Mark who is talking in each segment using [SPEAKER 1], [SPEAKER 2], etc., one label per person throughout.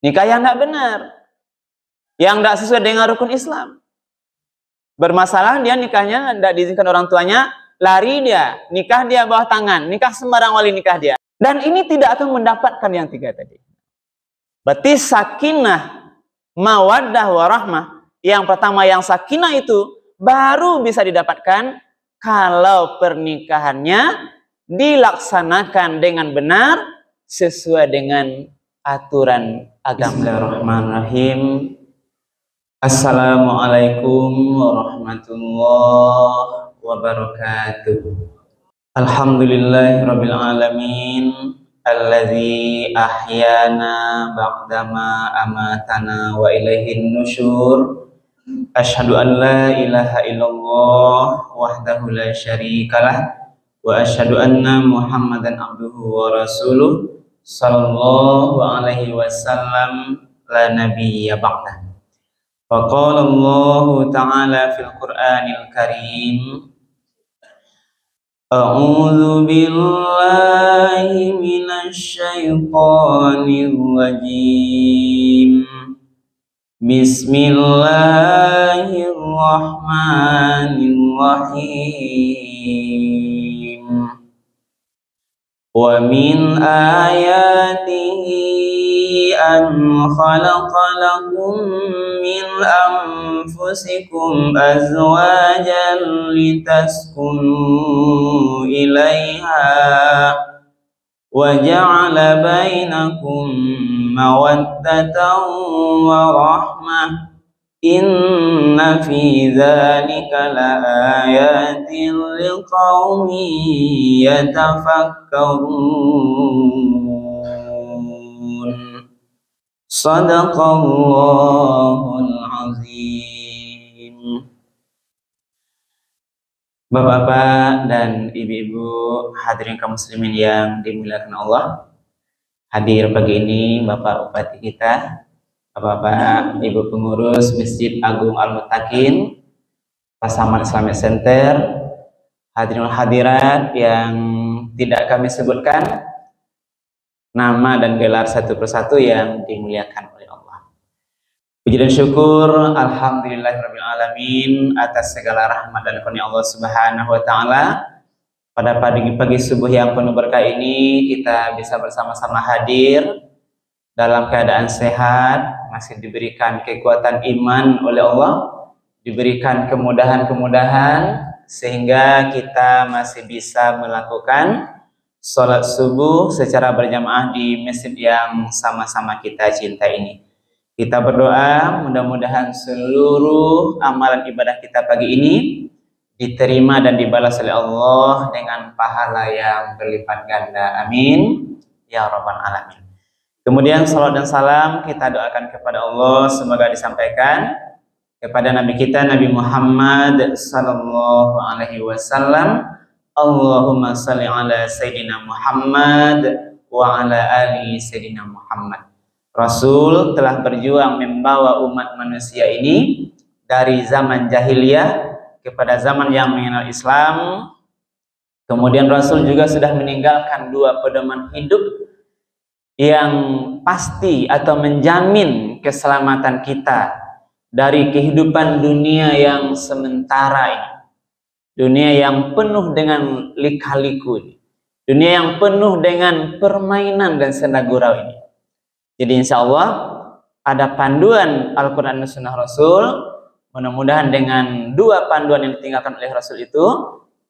[SPEAKER 1] nikah yang tidak benar, yang tidak sesuai dengan rukun Islam. Bermasalah dia nikahnya tidak diizinkan orang tuanya, lari dia, nikah dia bawah tangan, nikah sembarang wali nikah dia. Dan ini tidak akan mendapatkan yang tiga tadi. Berarti sakinah, mawaddah, warahmah. Yang pertama yang sakinah itu baru bisa didapatkan kalau pernikahannya dilaksanakan dengan benar sesuai dengan aturan agama. Bismillahirrahmanirrahim. Assalamualaikum warahmatullahi wabarakatuh. Alhamdulillahirabbil alamin allazi ahyana ba'dama amatana wa ilaihin nusyur. Asyhadu an la ilaha illallah wahdahu la syarikalah wa asyhadu anna Muhammadan abduhu wa rasuluh sallallahu alaihi wasallam la nabiyya ba'dah. Wa qala Allah ta'ala fil Qur'anil Karim, a'udzu billahi minasy syaithanir rajim. Bismillahirrahmanirrahim. Wa min ayatihi an khalaqa lakum min anfusikum azwajan litaskunu ilaiha wa ja'ala bainakum mawaddatan wa rahmah. Inna fi dzalika laayatin liqaumin yatafakkarun. Shadaqallahul azim. Bapak-bapak dan ibu-ibu hadirin kaum muslimin yang dimuliakan Allah. Hadir pagi ini Bapak Bupati kita, Bapak Ibu pengurus Masjid Agung Al-Muttaqin, Pasaman Islamic Center, hadirin hadirat yang tidak kami sebutkan nama dan gelar satu persatu yang dimuliakan oleh Allah. Puji dan syukur alhamdulillahirabbil alamin atas segala rahmat dan karunia Allah Subhanahu wa taala. Pada pagi subuh yang penuh berkah ini kita bisa bersama-sama hadir dalam keadaan sehat, masih diberikan kekuatan iman oleh Allah, diberikan kemudahan-kemudahan sehingga kita masih bisa melakukan sholat subuh secara berjamaah di masjid yang sama-sama kita cinta ini. Kita berdoa mudah-mudahan seluruh amalan ibadah kita pagi ini diterima dan dibalas oleh Allah dengan pahala yang berlipat ganda. Amin ya rabbal alamin. Kemudian salat dan salam kita doakan kepada Allah semoga disampaikan kepada Nabi kita Nabi Muhammad sallallahu alaihi wasallam. Allahumma shalli ala Sayyidina Muhammad wa ala ali Sayyidina Muhammad. Rasul telah berjuang membawa umat manusia ini dari zaman jahiliyah kepada zaman yang mengenal Islam. Kemudian Rasul juga sudah meninggalkan dua pedoman hidup yang pasti atau menjamin keselamatan kita dari kehidupan dunia yang sementara ini, dunia yang penuh dengan lika-liku ini, dunia yang penuh dengan permainan dan senda gurau ini. Jadi insya Allah ada panduan Al-Quran dan Sunnah Rasul. Mudah-mudahan dengan dua panduan yang ditinggalkan oleh Rasul itu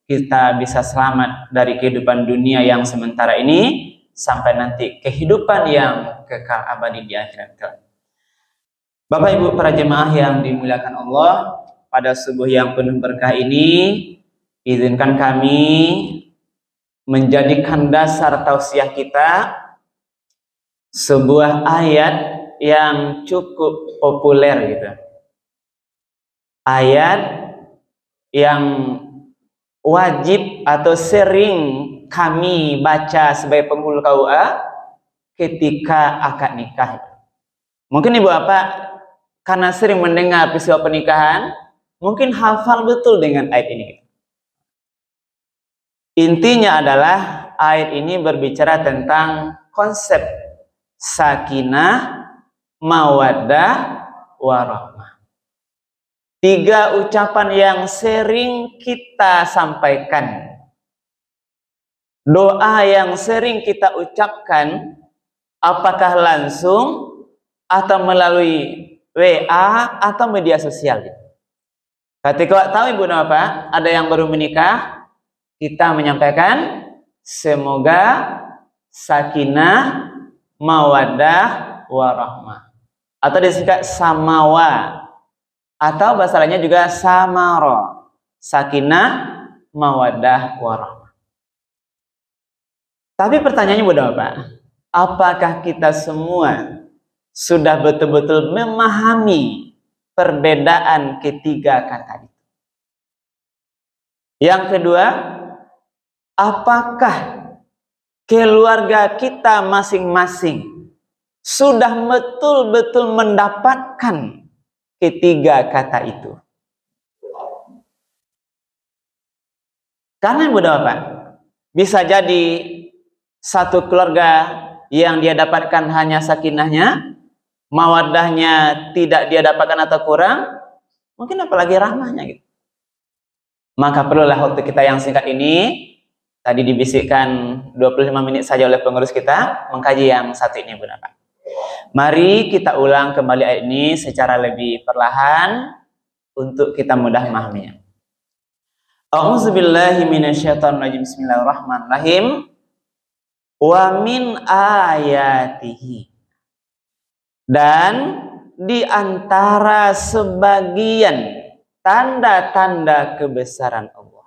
[SPEAKER 1] kita bisa selamat dari kehidupan dunia yang sementara ini sampai nanti kehidupan yang kekal abadi di akhirat kelak. Bapak Ibu para jemaah yang dimuliakan Allah, pada subuh yang penuh berkah ini izinkan kami menjadikan dasar tausiah kita sebuah ayat yang cukup populer gitu. Ayat yang wajib atau sering kami baca sebagai penghulu KUA ketika akad nikah. Mungkin ibu bapak karena sering mendengar peristiwa pernikahan, mungkin hafal betul dengan ayat ini. Intinya adalah ayat ini berbicara tentang konsep sakinah, mawaddah, warahmah. 3 ucapan yang sering kita sampaikan. Doa yang sering kita ucapkan, apakah langsung atau melalui WA atau media sosial. Ketika tahu Ibu Bapak, ada yang baru menikah, kita menyampaikan semoga sakinah, mawaddah, warahmah. Atau disingkat samawa. Atau bahasa lainnya juga samaro. Sakinah, mawaddah, warahmah. Tapi pertanyaannya Ibu Bapak, apakah kita semua sudah betul-betul memahami perbedaan ketiga kata itu? Yang kedua, apakah keluarga kita masing-masing sudah betul-betul mendapatkan ketiga kata itu? Karena Ibu Bapak, bisa jadi satu keluarga yang dia dapatkan hanya sakinahnya, mawaddahnya tidak dia dapatkan atau kurang, mungkin apalagi rahmahnya gitu. Maka perlulah waktu kita yang singkat ini, tadi dibisikkan 25 menit saja oleh pengurus kita, mengkaji yang satu ini, Bu Bapak. Mari kita ulang kembali ayat ini secara lebih perlahan untuk kita mudah memahaminya. A'udzubillahi minasyaitonirrajim. Bismillahirrahmanirrahim. Wa min ayatihi, dan di antara sebagian tanda-tanda kebesaran Allah.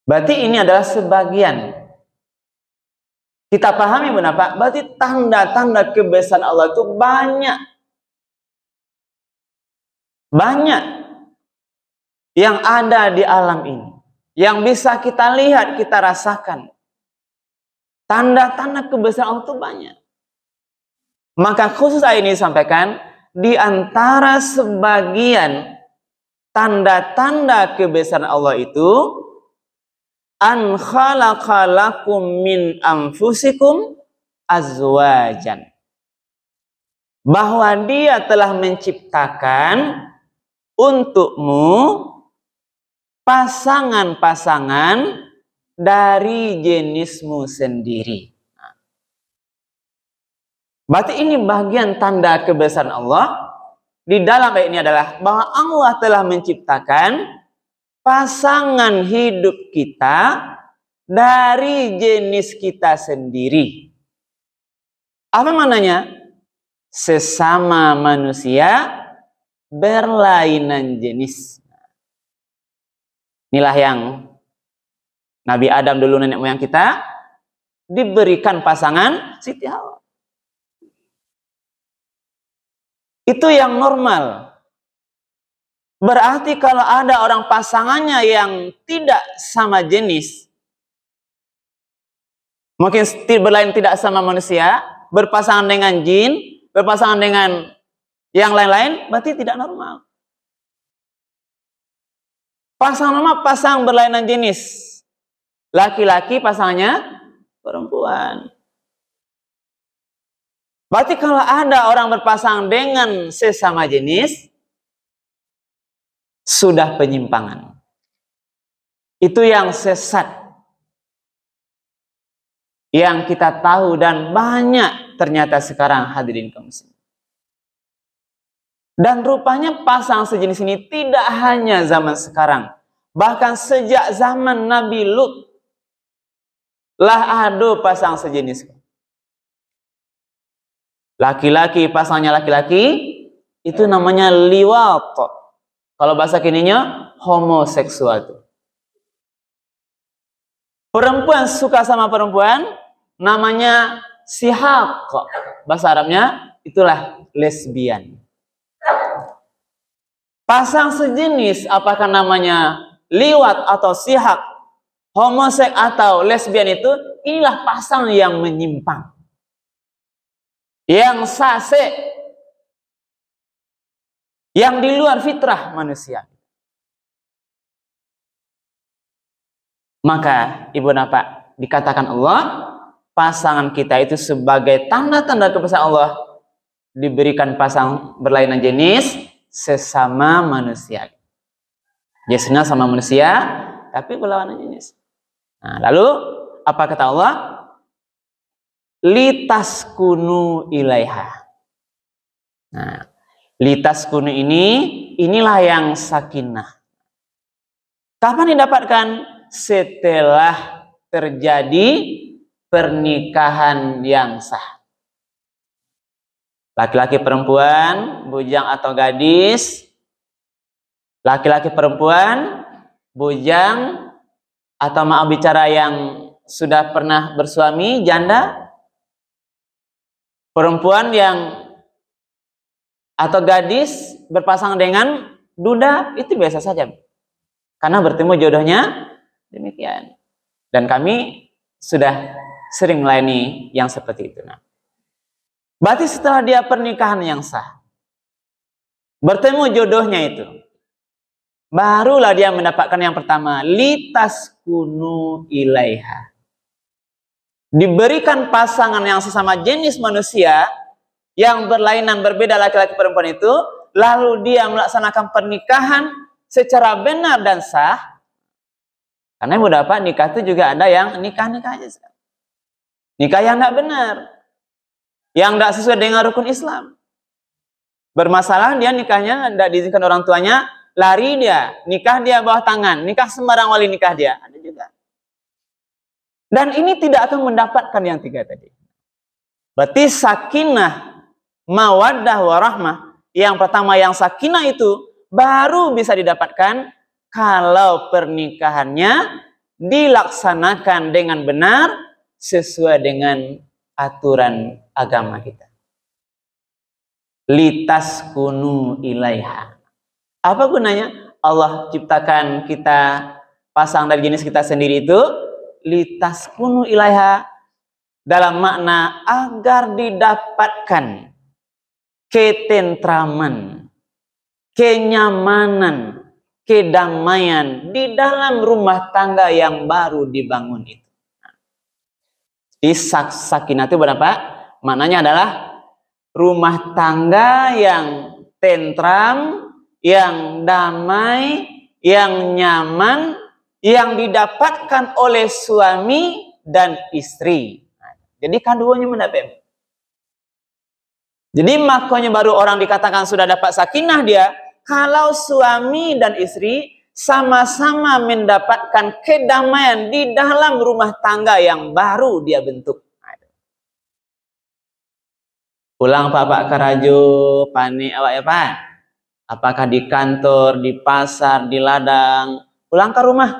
[SPEAKER 1] Berarti ini adalah sebagian. Kita pahami kenapa? Berarti tanda-tanda kebesaran Allah itu banyak. Banyak yang ada di alam ini. Yang bisa kita lihat, kita rasakan. Tanda-tanda kebesaran Allah itu banyak. Maka khusus ayat ini disampaikan, di antara sebagian tanda-tanda kebesaran Allah itu, an khalaqalakum min anfusikum azwajan. Bahwa dia telah menciptakan untukmu pasangan-pasangan dari jenismu sendiri. Berarti ini bagian tanda kebesaran Allah. Di dalam ayat ini adalah bahwa Allah telah menciptakan pasangan hidup kita dari jenis kita sendiri. Apa maknanya? Sesama manusia berlainan jenis. Inilah yang Nabi Adam dulu, nenek moyang kita, diberikan pasangan Siti Hawa. Itu yang normal. Berarti kalau ada orang pasangannya yang tidak sama jenis, mungkin berlain tidak sama manusia, berpasangan dengan jin, berpasangan dengan yang lain-lain, berarti tidak normal. Pasangan normal, pasangan berlainan jenis. Laki-laki pasangannya perempuan. Berarti kalau ada orang berpasangan dengan sesama jenis, sudah penyimpangan. Itu yang sesat. Yang kita tahu dan banyak ternyata sekarang hadirin kaum muslimin. Dan rupanya pasangan sejenis ini tidak hanya zaman sekarang. Bahkan sejak zaman Nabi Lut lah ada pasangan sejenis. Laki-laki, pasangannya laki-laki, itu namanya liwat. Kalau bahasa kininya, homoseksual. Perempuan suka sama perempuan, namanya sihaq. Bahasa Arabnya, itulah lesbian. Pasang sejenis, apakah namanya liwat atau sihaq, homoseks atau lesbian itu, inilah pasang yang menyimpang. Yang sase. Yang di luar fitrah manusia. Maka, Ibu Bapak, dikatakan Allah, pasangan kita itu sebagai tanda-tanda kebesaran Allah, diberikan pasang berlainan jenis sesama manusia. Jenisnya sama manusia, tapi berlawanan jenis. Nah, lalu apa kata Allah? Litaskunu ilaiha. Nah, litaskunu inilah yang sakinah. Kapan didapatkan? Setelah terjadi pernikahan yang sah. Laki-laki perempuan, bujang atau gadis, laki-laki perempuan, bujang atau maaf bicara yang sudah pernah bersuami, janda, perempuan yang atau gadis berpasangan dengan duda, itu biasa saja. Karena bertemu jodohnya demikian. Dan kami sudah sering melayani yang seperti itu. Nah, berarti setelah dia pernikahan yang sah, bertemu jodohnya itu, barulah dia mendapatkan yang pertama, litaskunu ilaiha. Diberikan pasangan yang sesama jenis manusia yang berlainan berbeda laki-laki perempuan itu, lalu dia melaksanakan pernikahan secara benar dan sah. Karena ibu dapat nikah itu juga ada yang nikah-nikah aja. Nikah yang tidak benar, yang tidak sesuai dengan rukun Islam. Bermasalah dia nikahnya tidak diizinkan orang tuanya, lari dia, nikah dia bawah tangan, nikah sembarang wali nikah dia. Ada juga. Dan ini tidak akan mendapatkan yang tiga tadi. Berarti sakinah, mawaddah, warahmah. Yang pertama yang sakinah itu baru bisa didapatkan kalau pernikahannya dilaksanakan dengan benar sesuai dengan aturan agama kita. Litaskunu ilaiha. Apa gunanya? Allah ciptakan kita pasang dari jenis kita sendiri itu litaskunu ilaiha dalam makna agar didapatkan ketentraman, kenyamanan, kedamaian di dalam rumah tangga yang baru dibangun itu. Di sakinah itu berapa? Maknanya adalah rumah tangga yang tentram, yang damai, yang nyaman, yang didapatkan oleh suami dan istri. Jadi keduanya mendapat. Jadi makanya baru orang dikatakan sudah dapat sakinah dia kalau suami dan istri sama-sama mendapatkan kedamaian di dalam rumah tangga yang baru dia bentuk. Pulang Pak Karajo, panik awak ya Pak. Apakah di kantor, di pasar, di ladang, pulang ke rumah.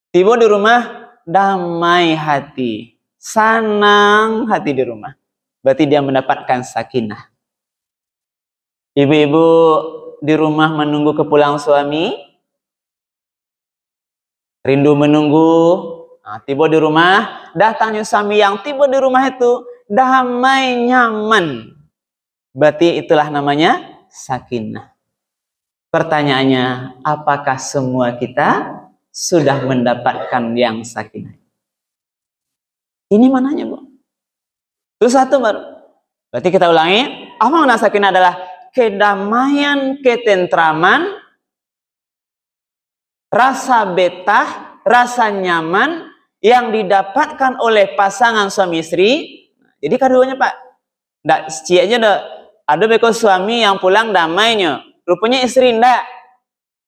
[SPEAKER 1] Tiba di rumah, damai hati, senang hati di rumah. Berarti dia mendapatkan sakinah. Ibu-ibu di rumah menunggu kepulangan suami, rindu menunggu. Nah, tiba di rumah, datangnya suami yang tiba di rumah itu damai, nyaman. Berarti itulah namanya sakinah. Pertanyaannya, apakah semua kita sudah mendapatkan yang sakinah? Ini mananya, Bu? Itu satu baru. Berarti kita ulangi, apa makna sakinah adalah kedamaian, ketentraman, rasa betah, rasa nyaman yang didapatkan oleh pasangan suami istri. Jadi keduanya Pak, ndak aja dah. Ada beko suami yang pulang damainya, rupanya istri ndak,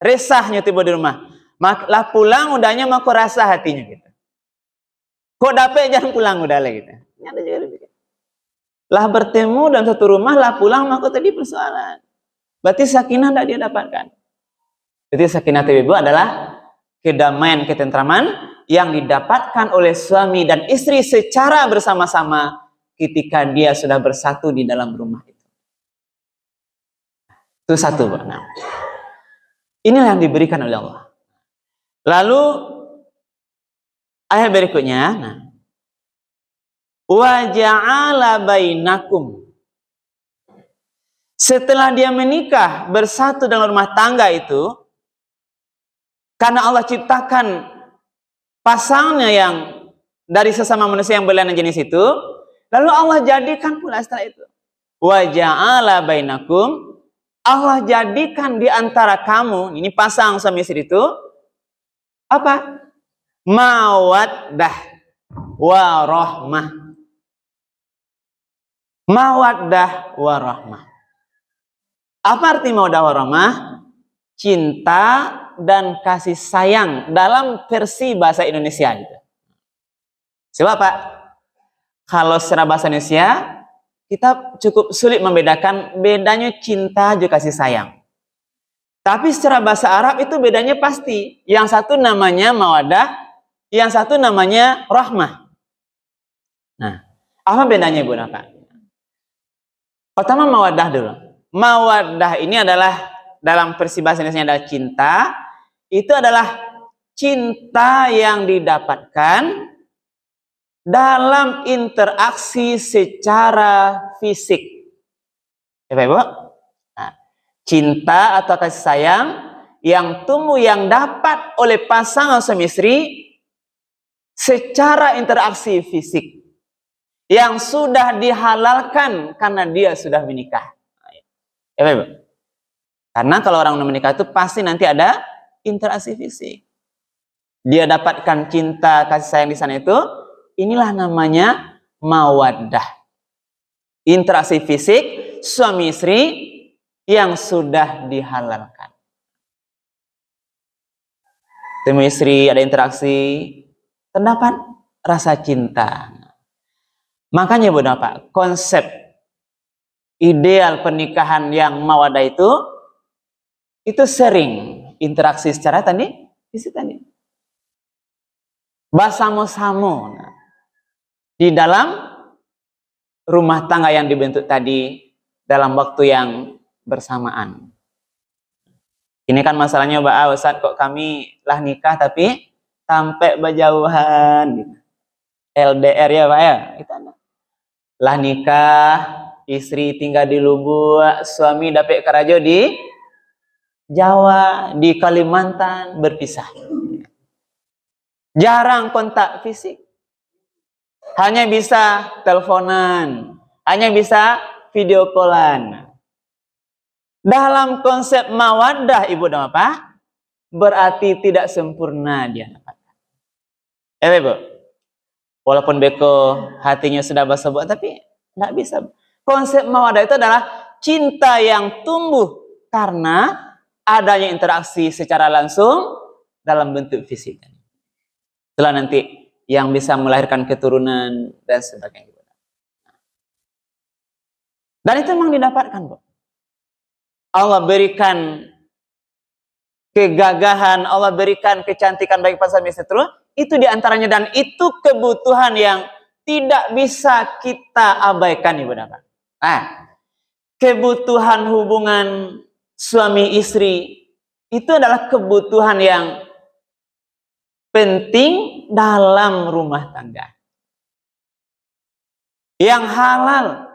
[SPEAKER 1] resahnya tiba di rumah. Lah pulang udahnya mau rasa hatinya gitu. Kok dapet jangan pulang udah lah gitu. Ini ada juga demikian. Lah bertemu dalam satu rumah, lah pulang maka tadi persoalan. Berarti sakinah tidak dia dapatkan. Jadi sakinah ibu adalah kedamaian, ketentraman yang didapatkan oleh suami dan istri secara bersama-sama ketika dia sudah bersatu di dalam rumah itu. Itu satu. Nah, inilah yang diberikan oleh Allah. Lalu ayat berikutnya, nah, wa ja'ala bainakum. Setelah dia menikah bersatu dalam rumah tangga itu, karena Allah ciptakan pasangannya yang dari sesama manusia yang berlainan jenis itu, lalu Allah jadikan pula setelah itu wa ja'ala bainakum, Allah jadikan di antara kamu, ini pasang suami istri itu apa? Mawaddah warahmah. Mawaddah warahmah. Apa arti mawaddah warahmah? Cinta dan kasih sayang dalam versi bahasa Indonesia gitu. Sebab apa? Kalau secara bahasa Indonesia kita cukup sulit membedakan bedanya cinta juga kasih sayang. Tapi secara bahasa Arab itu bedanya pasti. Yang satu namanya mawaddah, yang satu namanya rahmah. Nah, apa bedanya Ibu Nafa? Pertama mawaddah dulu. Mawaddah ini adalah dalam versi bahasa Indonesia adalah cinta. Itu adalah cinta yang didapatkan dalam interaksi secara fisik. Ya Pak Ibu? Nah, cinta atau kasih sayang yang tumbuh yang dapat oleh pasangan suami istri secara interaksi fisik yang sudah dihalalkan karena dia sudah menikah. Ya Pak Ibu? Karena kalau orang menikah itu pasti nanti ada interaksi fisik. Dia dapatkan cinta kasih sayang di sana itu, inilah namanya mawaddah. Interaksi fisik suami istri yang sudah dihalalkan. Suami istri ada interaksi, terdapat rasa cinta. Makanya Bu Bapak, konsep ideal pernikahan yang mawaddah itu sering interaksi secara fisik tadi. Bersama-sama di dalam rumah tangga yang dibentuk tadi dalam waktu yang bersamaan. Ini kan masalahnya Mbak Ustaz, kok kami lah nikah tapi sampai berjauhan gitu. LDR ya Pak ya, kita lah nikah, istri tinggal di Lubuk, suami dapat kerja di Jawa, di Kalimantan, berpisah. Jarang kontak fisik. Hanya bisa teleponan, hanya bisa video callan. Dalam konsep mawaddah Ibu dan Bapak, berarti tidak sempurna dia. Ibu, walaupun beko hatinya sudah basah-basah, tapi tidak bisa. Konsep mawaddah itu adalah cinta yang tumbuh karena adanya interaksi secara langsung dalam bentuk fisik. Setelah nanti yang bisa melahirkan keturunan dan sebagainya. Dan itu memang didapatkan, Bu. Allah berikan kegagahan, Allah berikan kecantikan bagi pasangan istri itu diantaranya, dan itu kebutuhan yang tidak bisa kita abaikan, Ibu Bapak. Kebutuhan hubungan suami istri itu adalah kebutuhan yang penting dalam rumah tangga, yang halal,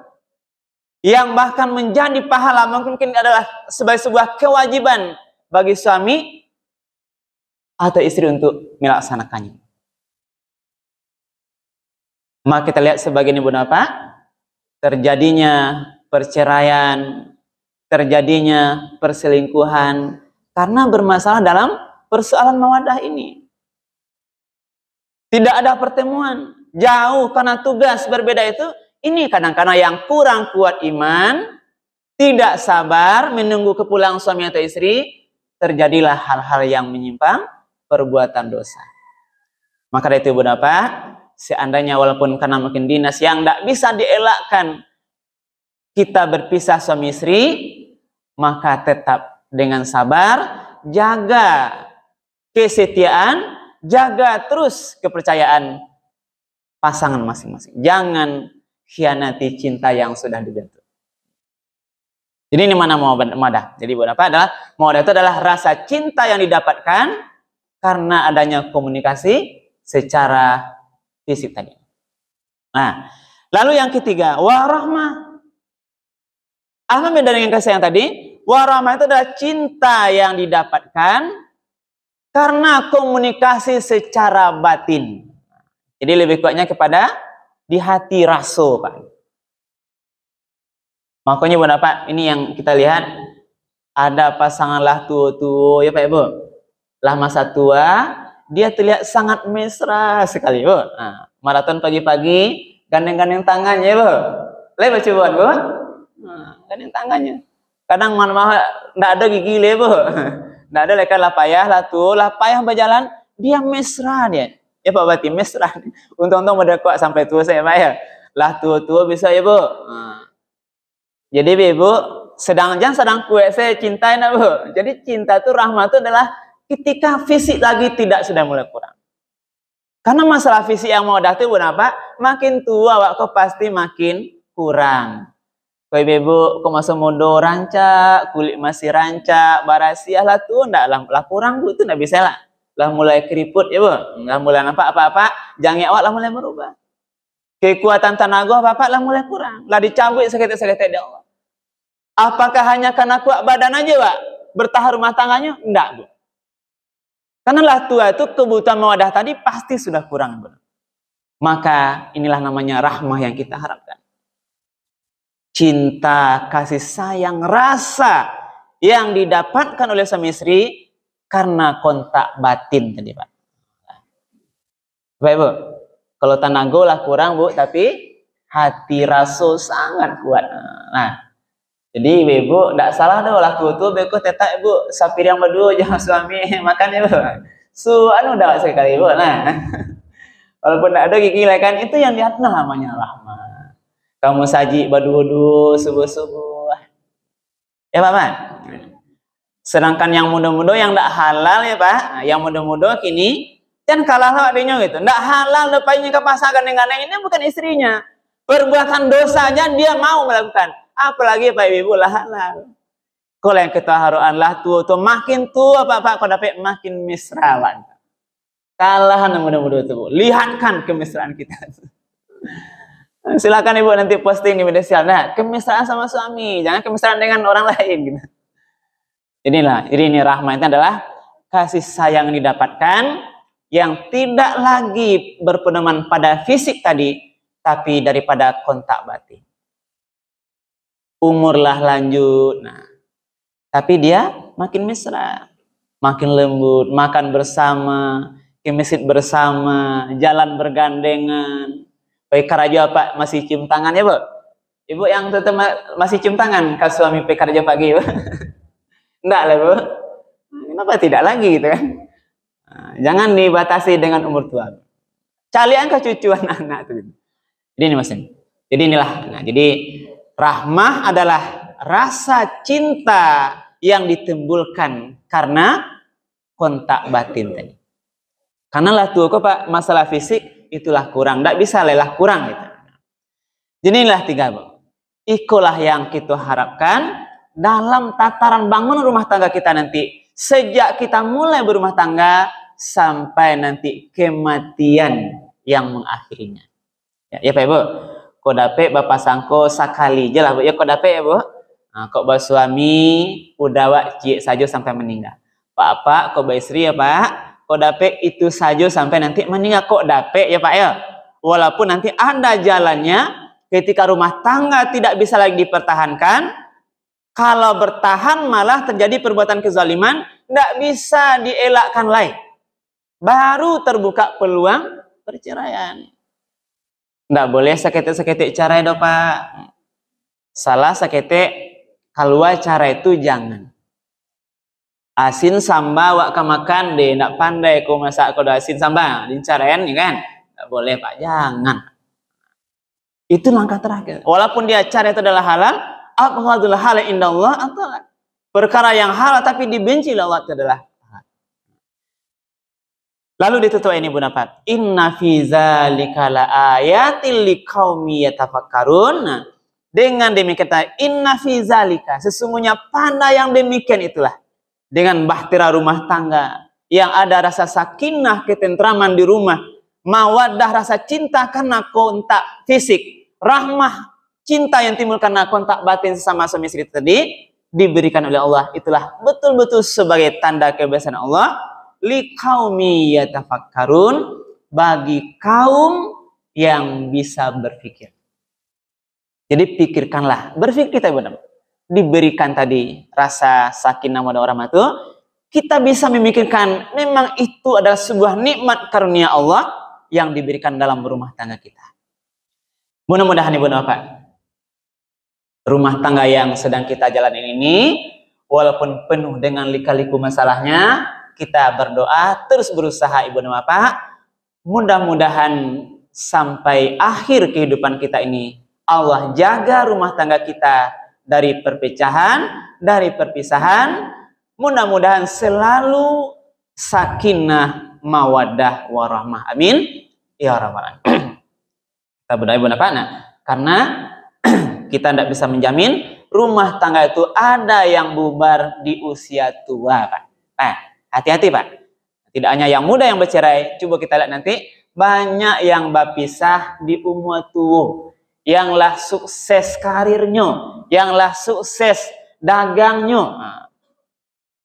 [SPEAKER 1] yang bahkan menjadi pahala, mungkin adalah sebagai sebuah kewajiban bagi suami atau istri untuk melaksanakannya. Maka kita lihat sebagian Ibu Bapak, terjadinya perceraian, terjadinya perselingkuhan karena bermasalah dalam persoalan mawaddah ini. Tidak ada pertemuan, jauh karena tugas berbeda itu. Ini kadang-kadang yang kurang kuat iman, tidak sabar menunggu kepulangan suami atau istri, terjadilah hal-hal yang menyimpang, perbuatan dosa. Maka dari itu Ibu Bapak, seandainya walaupun karena mungkin dinas yang tidak bisa dielakkan kita berpisah suami istri, maka tetap dengan sabar, jaga kesetiaan, jaga terus kepercayaan pasangan masing-masing. Jangan khianati cinta yang sudah dibentuk. Jadi ini mana mawaddah? Jadi buat apa adalah mawaddah itu adalah rasa cinta yang didapatkan karena adanya komunikasi secara fisik tadi. Nah, lalu yang ketiga, warahmah. Apa beda dengan kasih yang tadi? Warahmah itu adalah cinta yang didapatkan karena komunikasi secara batin. Jadi lebih kuatnya kepada di hati raso, Pak. Makanya Bu Pak, ini yang kita lihat ada pasangan lah tua-tua ya Pak Ibu. Lah masa tua, dia terlihat sangat mesra sekali Bu. Nah, maraton pagi-pagi, gandeng-gandeng tangannya Bu. Lepas coba Bu. Nah, gandeng tangannya. Kadang mana nggak ada gigi le Bu. Nggak ada lekan lah payah lah tuh, lah payah berjalan, dia mesra dia. Ya Pak Bati mesra. Untung-untung kuat sampai tua saya Pak ya. Lah tua-tua bisa ya Bu. Nah. Jadi Ibu, sedang kue saya cintai nak Bu. Jadi cinta itu rahmat itu adalah ketika fisik lagi tidak sudah mulai kurang. Karena masalah fisik yang mau datang Bu apa? Makin tua waktu pasti makin kurang. Kau Ibu, kau masih muda rancak, kulit masih rancak, barasiah lah tuh, ndak lah kurang Bu itu ndak bisa lah. Lah mulai keriput ya Bu, lah mulai nampak apa-apa, jangan awak lah mulai berubah. Kekuatan tenaga apa-apa lah mulai kurang, lah dicabut sakit-sakit dari Allah. Apakah hanya karena kuat badan aja Pak? Bertahan rumah tangganya? Enggak Bu. Karena lah tua itu kebutuhan mawadah tadi pasti sudah kurang Bu. Maka inilah namanya rahmah yang kita harapkan. Cinta, kasih sayang, rasa yang didapatkan oleh suami istri karena kontak batin tadi Pak. Baik Bu, kalau tenaga lah kurang Bu, tapi hati rasa sangat kuat. Nah, jadi Ibu tidak salah dah lah tuh beku tetap Ibu sapir yang berdua jangan suami makan ya Bu. Anu dah sekali Bu. Nah, walaupun tidak ada gigi kan itu yang lihat namanya rahmat. Kamu saji badudu subuh-subuh. Ya Pak Man. Sedangkan yang muda-muda yang tidak halal ya Pak, yang muda-muda kini kan kalah lah adanya gitu. Tidak halal depannya ke pasangan dengan ini bukan istrinya. Perbuatan dosanya dia mau melakukan. Apalagi Pak Ibu lah halal. Kalau yang ketaharuan lah tua makin tua Pak kau dapat makin mesrawan. Kalah muda-muda itu. Lihatkan kemesraan kita. Silakan Ibu nanti posting di media sosial. Nah, kemesraan sama suami, jangan kemesraan dengan orang lain gitu. Ini rahmatnya adalah kasih sayang yang didapatkan yang tidak lagi berpedoman pada fisik tadi, tapi daripada kontak batin. Umurlah lanjut, nah, tapi dia makin mesra, makin lembut, makan bersama, ke masjid bersama, jalan bergandengan. Baik karaja Pak masih cium tangan ya Bu? Ibu yang tetap masih cium tangan ke suami pekerja pagi Bu? Enggak lah Bu. Kenapa tidak lagi gitu kan? Nah, jangan dibatasi dengan umur tua. Calian kecucuan anak tuh. Jadi ini Mas. Jadi inilah. Nah, jadi rahmah adalah rasa cinta yang ditimbulkan karena kontak batin tadi. Karena lah tuh kok Pak masalah fisik itulah kurang, tidak bisa lelah kurang gitu. Jadi inilah tiga Bu. Ikulah yang kita harapkan dalam tataran bangun rumah tangga kita nanti. Sejak kita mulai berumah tangga sampai nanti kematian yang mengakhirinya. Ya Pak Ibu. Kok dapet Bapak sangko sekali aja lah Bu. Ya kok dapet ya Bu. Nah, kok suami udah wak cie saja sampai meninggal. Pak kok istri ya Pak. Kok dapet itu saja sampai nanti meninggal. Kok dapet ya Pak ya. Walaupun nanti ada jalannya ketika rumah tangga tidak bisa lagi dipertahankan. Kalau bertahan malah terjadi perbuatan kezaliman. Tidak bisa dielakkan lagi. Baru terbuka peluang perceraian. Tidak boleh seketik-seketik cara itu Pak. Salah seketik keluar cara itu jangan. Asin samba wak makan deh, nak pandai kau masak kau asin samba, dincarain ya kan? Tidak boleh Pak, jangan. Itu langkah terakhir. Walaupun dia cara itu adalah halal, abghadul halal indallah atau perkara yang halal tapi dibenci oleh Allah itu adalah halal. Lalu ditutup ini Bu Nafat. Inna fi zalika la ayatil liqaumi yatafakkarun. Nah, dengan demikian inna fi zalika sesungguhnya pada yang demikian itulah dengan bahtera rumah tangga yang ada rasa sakinah ketentraman di rumah, mawaddah rasa cinta karena kontak fisik, rahmah cinta yang timbul karena kontak batin sesama suami istri tadi diberikan oleh Allah. Itulah betul-betul sebagai tanda kebesaran Allah liqaumi yatafakkarun, bagi kaum yang bisa berpikir. Jadi pikirkanlah, berpikir kita benar. Diberikan tadi rasa sakinah mawaddah warahmah, kita bisa memikirkan memang itu adalah sebuah nikmat karunia Allah yang diberikan dalam rumah tangga kita. Mudah-mudahan Ibu dan Bapak, rumah tangga yang sedang kita jalanin ini, walaupun penuh dengan lika-liku masalahnya, kita berdoa, terus berusaha Ibu dan Bapak, mudah-mudahan sampai akhir kehidupan kita ini, Allah jaga rumah tangga kita dari perpecahan, dari perpisahan, mudah-mudahan selalu sakinah, mawaddah, warahmah. Amin. Ya Rabbal Alamin. Kita berdoa Ibu dan Bapak, karena kita tidak bisa menjamin rumah tangga itu ada yang bubar di usia tua, Pak. Nah, hati-hati, Pak. Tidak hanya yang muda yang bercerai, coba kita lihat nanti, banyak yang berpisah di umur tua, yanglah sukses karirnya, yanglah sukses dagangnya. Nah,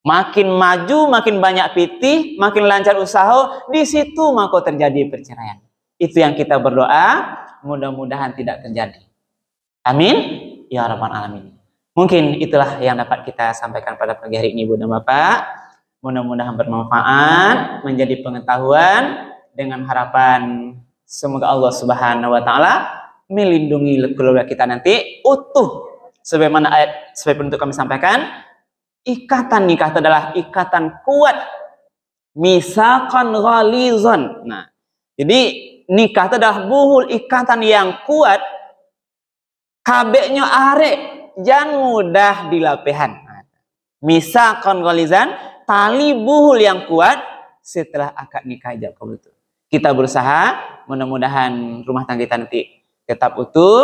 [SPEAKER 1] makin maju, makin banyak pitih, makin lancar usaha, di situ maka terjadi perceraian. Itu yang kita berdoa, mudah-mudahan tidak terjadi. Amin. Ya Rabbal Alamin. Mungkin itulah yang dapat kita sampaikan pada pagi hari ini, Ibu dan Bapak. Mudah-mudahan bermanfaat, menjadi pengetahuan, dengan harapan semoga Allah Subhanahu wa taala melindungi keluarga kita nanti utuh. Sebagaimana ayat sebagai penutup kami sampaikan, ikatan nikah itu adalah ikatan kuat, misaqan ghalizan. Nah, jadi nikah itu adalah buhul ikatan yang kuat, kabeknya arek, jangan mudah dilapehan. Misaqan ghalizan, tali buhul yang kuat setelah akad nikah ijab kabul itu. Kita berusaha, mudah-mudahan rumah tangga kita nanti tetap utuh,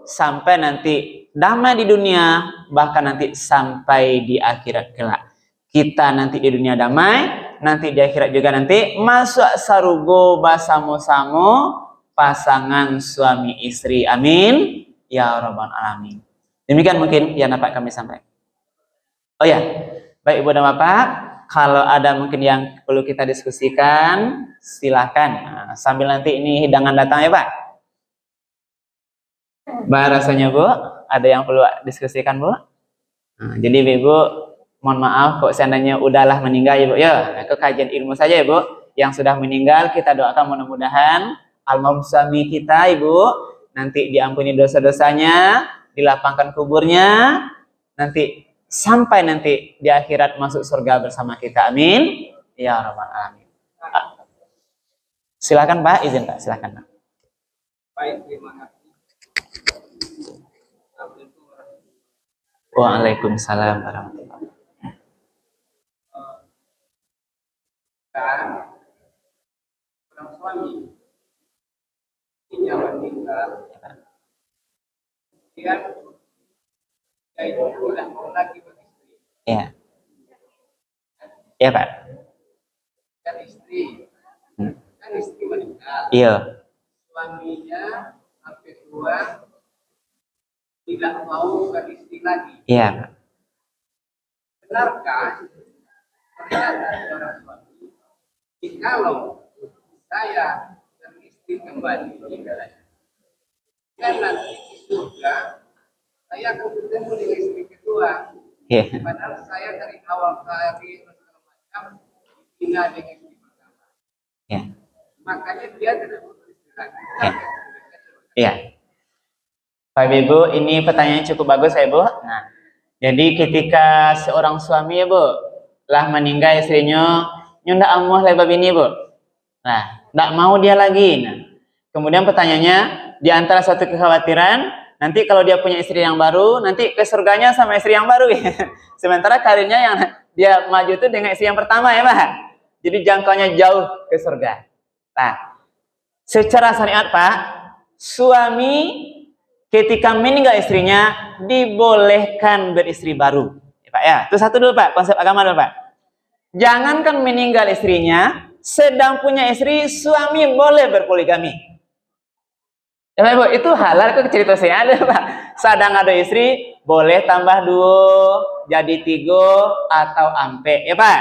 [SPEAKER 1] sampai nanti damai di dunia, bahkan nanti sampai di akhirat kelak. Kita nanti di dunia damai, nanti di akhirat juga nanti masuk sarugo basamo-samo pasangan suami istri. Amin. Ya Rabbal Alamin. Demikian mungkin yang dapat kami sampaikan. Oh ya, baik Ibu dan Bapak, kalau ada mungkin yang perlu kita diskusikan, silakan. Nah, sambil nanti ini hidangan datang ya Pak. Bahasanya Bu, ada yang perlu diskusikan Bu? Nah, jadi Ibu, mohon maaf kok seandainya udahlah meninggal ya Bu. Ya, ke kajian ilmu saja ya Bu. Yang sudah meninggal kita doakan mudah-mudahan almarhum suami kita Ibu nanti diampuni dosa-dosanya, dilapangkan kuburnya, nanti sampai nanti di akhirat masuk surga bersama kita. Amin. Ya Rabbal Alamin. Silakan Pak, izin Pak, silakan Pak.
[SPEAKER 2] Baik, terima kasih.
[SPEAKER 1] Waalaikumsalam warahmatullahi
[SPEAKER 2] Dan orang suami yang meninggal, dia itu udah mau lagi beristri.
[SPEAKER 1] Ya. Ya Pak.
[SPEAKER 2] Dan istri, kan istri meninggal.
[SPEAKER 1] Iya.
[SPEAKER 2] Suaminya sampai tua tidak mau beristri lagi.
[SPEAKER 1] Iya Pak.
[SPEAKER 2] Benarkah pernyataan seorang suami, jikalau saya beristri kembali, dan nanti di surga saya akan bertemu dengan istri kedua.
[SPEAKER 1] Iya.
[SPEAKER 2] Padahal saya dari awal karir segala macam dibina dengan istri pertama.
[SPEAKER 1] Iya.
[SPEAKER 2] Makanya dia tidak mau beristri lagi.
[SPEAKER 1] Iya. Pak Ibu, ini pertanyaannya cukup bagus ya Bu. Nah, jadi ketika seorang suami ya Bu, lah meninggal istrinya, nyunda amuh lebar bini Bu. Nah, tidak mau dia lagi. Nah, kemudian pertanyaannya, di antara satu kekhawatiran, nanti kalau dia punya istri yang baru, nanti ke surganya sama istri yang baru ya. Sementara karirnya yang dia maju itu dengan istri yang pertama ya Pak. Jadi jangkauannya jauh ke surga. Nah, secara syariat Pak, suami ketika meninggal istrinya dibolehkan beristri baru. Ya, Pak ya, itu satu dulu Pak, konsep agama dulu Pak. Jangankan meninggal istrinya, sedang punya istri, suami boleh berpoligami. Ya Pak Ibu, itu halal ke cerita saya ada Pak. Sedang ada istri, boleh tambah 2, jadi 3 atau ampe. Ya Pak,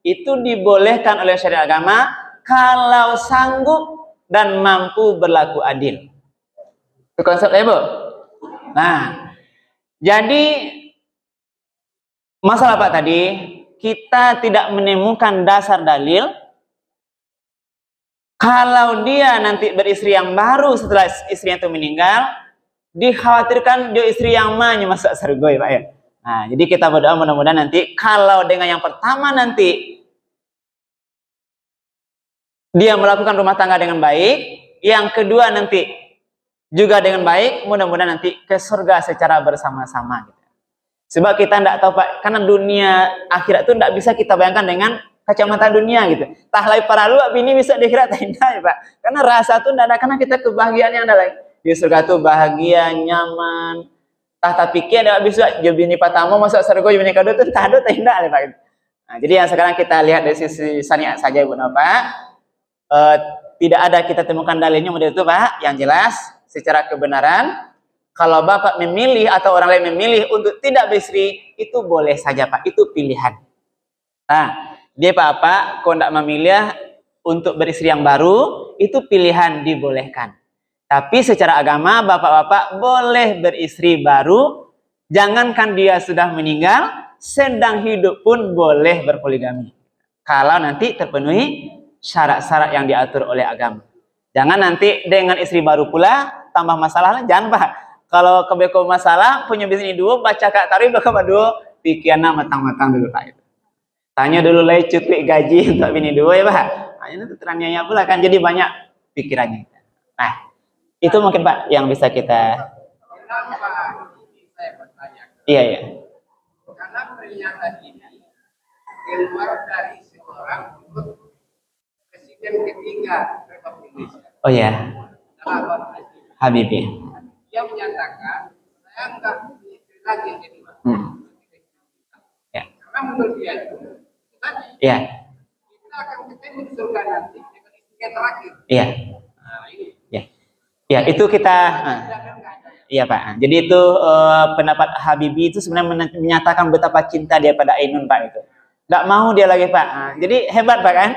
[SPEAKER 1] itu dibolehkan oleh syariat agama kalau sanggup dan mampu berlaku adil. Itu konsepnya Bu. Nah, jadi masalah Pak tadi, kita tidak menemukan dasar dalil kalau dia nanti beristri yang baru setelah istrinya itu meninggal, dikhawatirkan dia istri yang mana masuk surga ya Pak ya. Nah, jadi kita berdoa mudah-mudahan nanti kalau dengan yang pertama nanti dia melakukan rumah tangga dengan baik, yang kedua nanti juga dengan baik, mudah-mudahan nanti ke surga secara bersama-sama gitu. Sebab kita tidak tahu Pak, karena dunia akhirat itu tidak bisa kita bayangkan dengan kacamata dunia gitu. Tahlai para lu ini bisa dikira tidak ya Pak. Karena rasa itu tidak ada, karena kita kebahagiaan yang ada lagi. Di surga itu bahagia, nyaman. Tahta pikir ada bisa jadi patamu masuk surga jadi kado itu tak ada tidak ya Pak. Nah, jadi yang sekarang kita lihat dari sisi syariat saja Ibu Bapak. Tidak ada kita temukan dalilnya model itu Pak. Yang jelas secara kebenaran kalau Bapak memilih atau orang lain memilih untuk tidak beristri, itu boleh saja Pak, itu pilihan. Nah, dia Pak, kalau tidak memilih untuk beristri yang baru, itu pilihan dibolehkan. Tapi secara agama, Bapak-bapak boleh beristri baru, jangankan dia sudah meninggal, sedang hidup pun boleh berpoligami. Kalau nanti terpenuhi syarat-syarat yang diatur oleh agama. Jangan nanti dengan istri baru pula, tambah masalah, jangan Pak. Kalau kebeko masalah, punya bisnis dua, baca kak tarik bakal dua, pikirannya matang-matang dulu Pak. Tanya dulu lah cuti gaji untuk bini dua ya Pak. Nah, ini terangnya pula kan jadi banyak pikirannya. Nah, itu mungkin Pak yang bisa kita.
[SPEAKER 2] Kenapa ini saya bertanya?
[SPEAKER 1] Iya iya.
[SPEAKER 2] Karena pernyataan ini keluar dari seorang presiden ketiga Republik Indonesia.
[SPEAKER 1] Oh ya. Habibie.
[SPEAKER 2] Dia menyatakan saya enggak beristri lagi jadi
[SPEAKER 1] Ya.
[SPEAKER 2] karena menurut dia itu tadi
[SPEAKER 1] Iya.
[SPEAKER 2] kita akan ketemu di surga nanti dengan istri yang terakhir.
[SPEAKER 1] Iya.
[SPEAKER 2] Nah, ini.
[SPEAKER 1] Ya. Ya, itu kita iya Pak. Jadi itu pendapat Habibie itu sebenarnya menyatakan betapa cinta dia pada Ainun Pak itu. Enggak mau dia lagi Pak. Nah, jadi hebat Pak kan?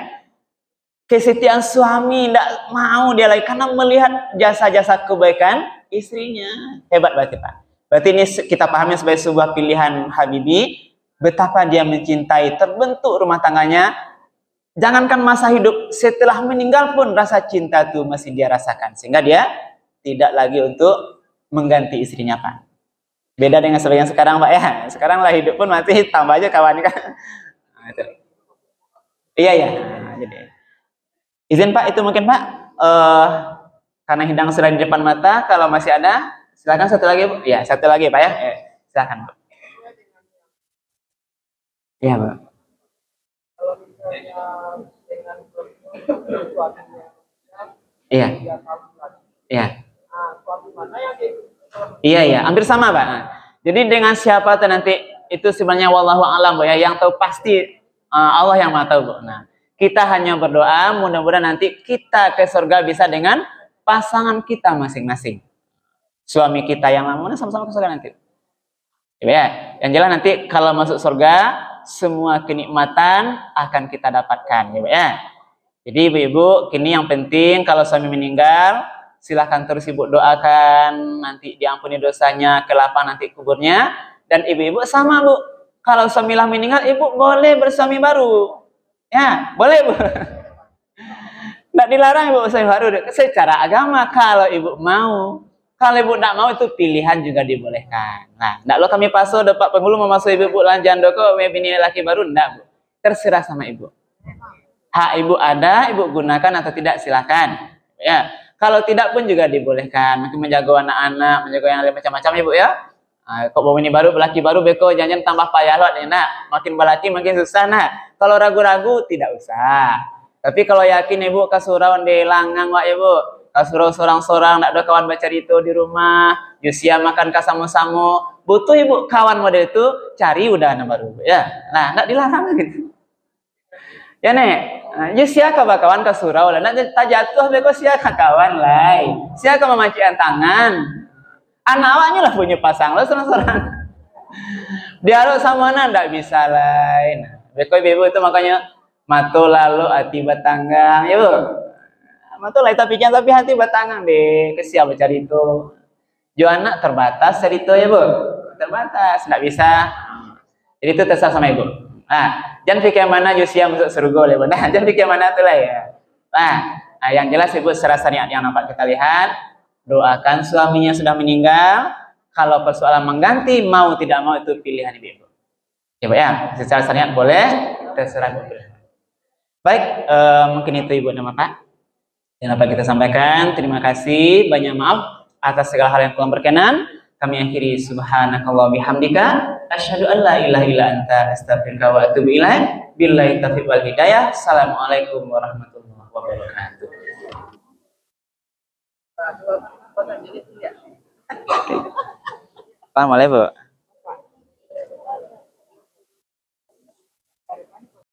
[SPEAKER 1] Kesetiaan suami tidak mau dia lagi karena melihat jasa-jasa kebaikan istrinya. Hebat berarti Pak. Berarti ini kita pahami sebagai sebuah pilihan Habibie, betapa dia mencintai, terbentuk rumah tangganya. Jangankan masa hidup, setelah meninggal pun rasa cinta itu masih dia rasakan. Sehingga dia tidak lagi untuk mengganti istrinya Pak. Beda dengan sebagian sekarang Pak ya. Sekarang lah hidup pun masih tambah aja kawan kan. Nah, itu. Iya ya. Nah, jadi izin Pak, itu mungkin Pak. Karena hidang sudah di depan mata, kalau masih ada, silakan satu lagi Bu. Ya, satu lagi Pak ya. Silakan Pak. Iya Pak.
[SPEAKER 2] Kalau misalnya dengan suaminya,
[SPEAKER 1] Iya. Iya.
[SPEAKER 2] suami mana yang di
[SPEAKER 1] Iya ya, hampir sama Pak. Nah, jadi dengan siapa tuh nanti itu sebenarnya wallahu a'lam Bu ya, yang tahu pasti Allah yang Maha tahu Bu. Nah, kita hanya berdoa mudah-mudahan nanti kita ke surga bisa dengan pasangan kita masing-masing. Suami kita yang lama sama-sama ke surga nanti. Ya, yang jelas nanti kalau masuk surga semua kenikmatan akan kita dapatkan ya. Jadi ibu-ibu, kini yang penting kalau suami meninggal silahkan terus ibu doakan nanti diampuni dosanya, ke lapang nanti kuburnya. Dan ibu-ibu sama Bu, kalau suamilah meninggal ibu boleh bersuami baru. Ya, boleh Bu. Tidak dilarang ibu bersuami baru secara agama kalau ibu mau. Kalau ibu tidak mau itu pilihan juga dibolehkan. Nah, tidak lo kami paso dapat penghulu memasuk ibu lanjan doko bini laki baru tidak Bu. Terserah sama ibu. Hak ibu ada, ibu gunakan atau tidak silakan. Ya, kalau tidak pun juga dibolehkan. Mungkin menjaga anak-anak, menjaga yang lain macam-macam ibu ya. Kok bawa ini baru, belaki baru, beko jangan tambah payah loh. Nah, makin belaki makin susah. Nah, kalau ragu-ragu tidak usah. Tapi kalau yakin ibu kasurawan di langang wak ibu, kasurau sorang-sorang, tidak ada kawan baca itu di rumah, Yusia makan kasamu-samu, butuh ibu kawan model itu, cari udah anak baru ya. Nah, tidak dilarang gitu. Ya nek, Yusia kawan kasurau lah, nak jatuh beko siapa kawan lain, siapa memacian tangan. Anak awaknya lah punya pasang lo serang-serang. Dialog sama mana ndak bisa lain. Beko ibu itu makanya mato lalu hati batanggang ya Bu. Mato lah tapi hati batanggang deh kesiap cari itu. Jo anak terbatas jadi itu ya Bu. Terbatas, nggak bisa. Jadi itu terserah sama Ibu. Nah, jangan pikir mana jo siang masuk surga ya Bu. Nah, jangan pikir mana tuh lah ya. Nah, yang jelas Ibu secara syariat yang nampak kita lihat, doakan suaminya sudah meninggal. Kalau persoalan mengganti mau tidak mau itu pilihan Ibu. Coba ya, secara syariat boleh, terserah Ibu. Baik, mungkin itu Ibu dan Bapak yang dapat kita sampaikan. Terima kasih, banyak maaf atas segala hal yang kurang berkenan. Kami akhiri subhanakallah bihamdika asyhadu an la ilaha illa anta astaghfiruka wa atubu ilaik. Billahi taufiq wal hidayah. Assalamualaikum warahmatullahi wabarakatuh. Assalamualaikum.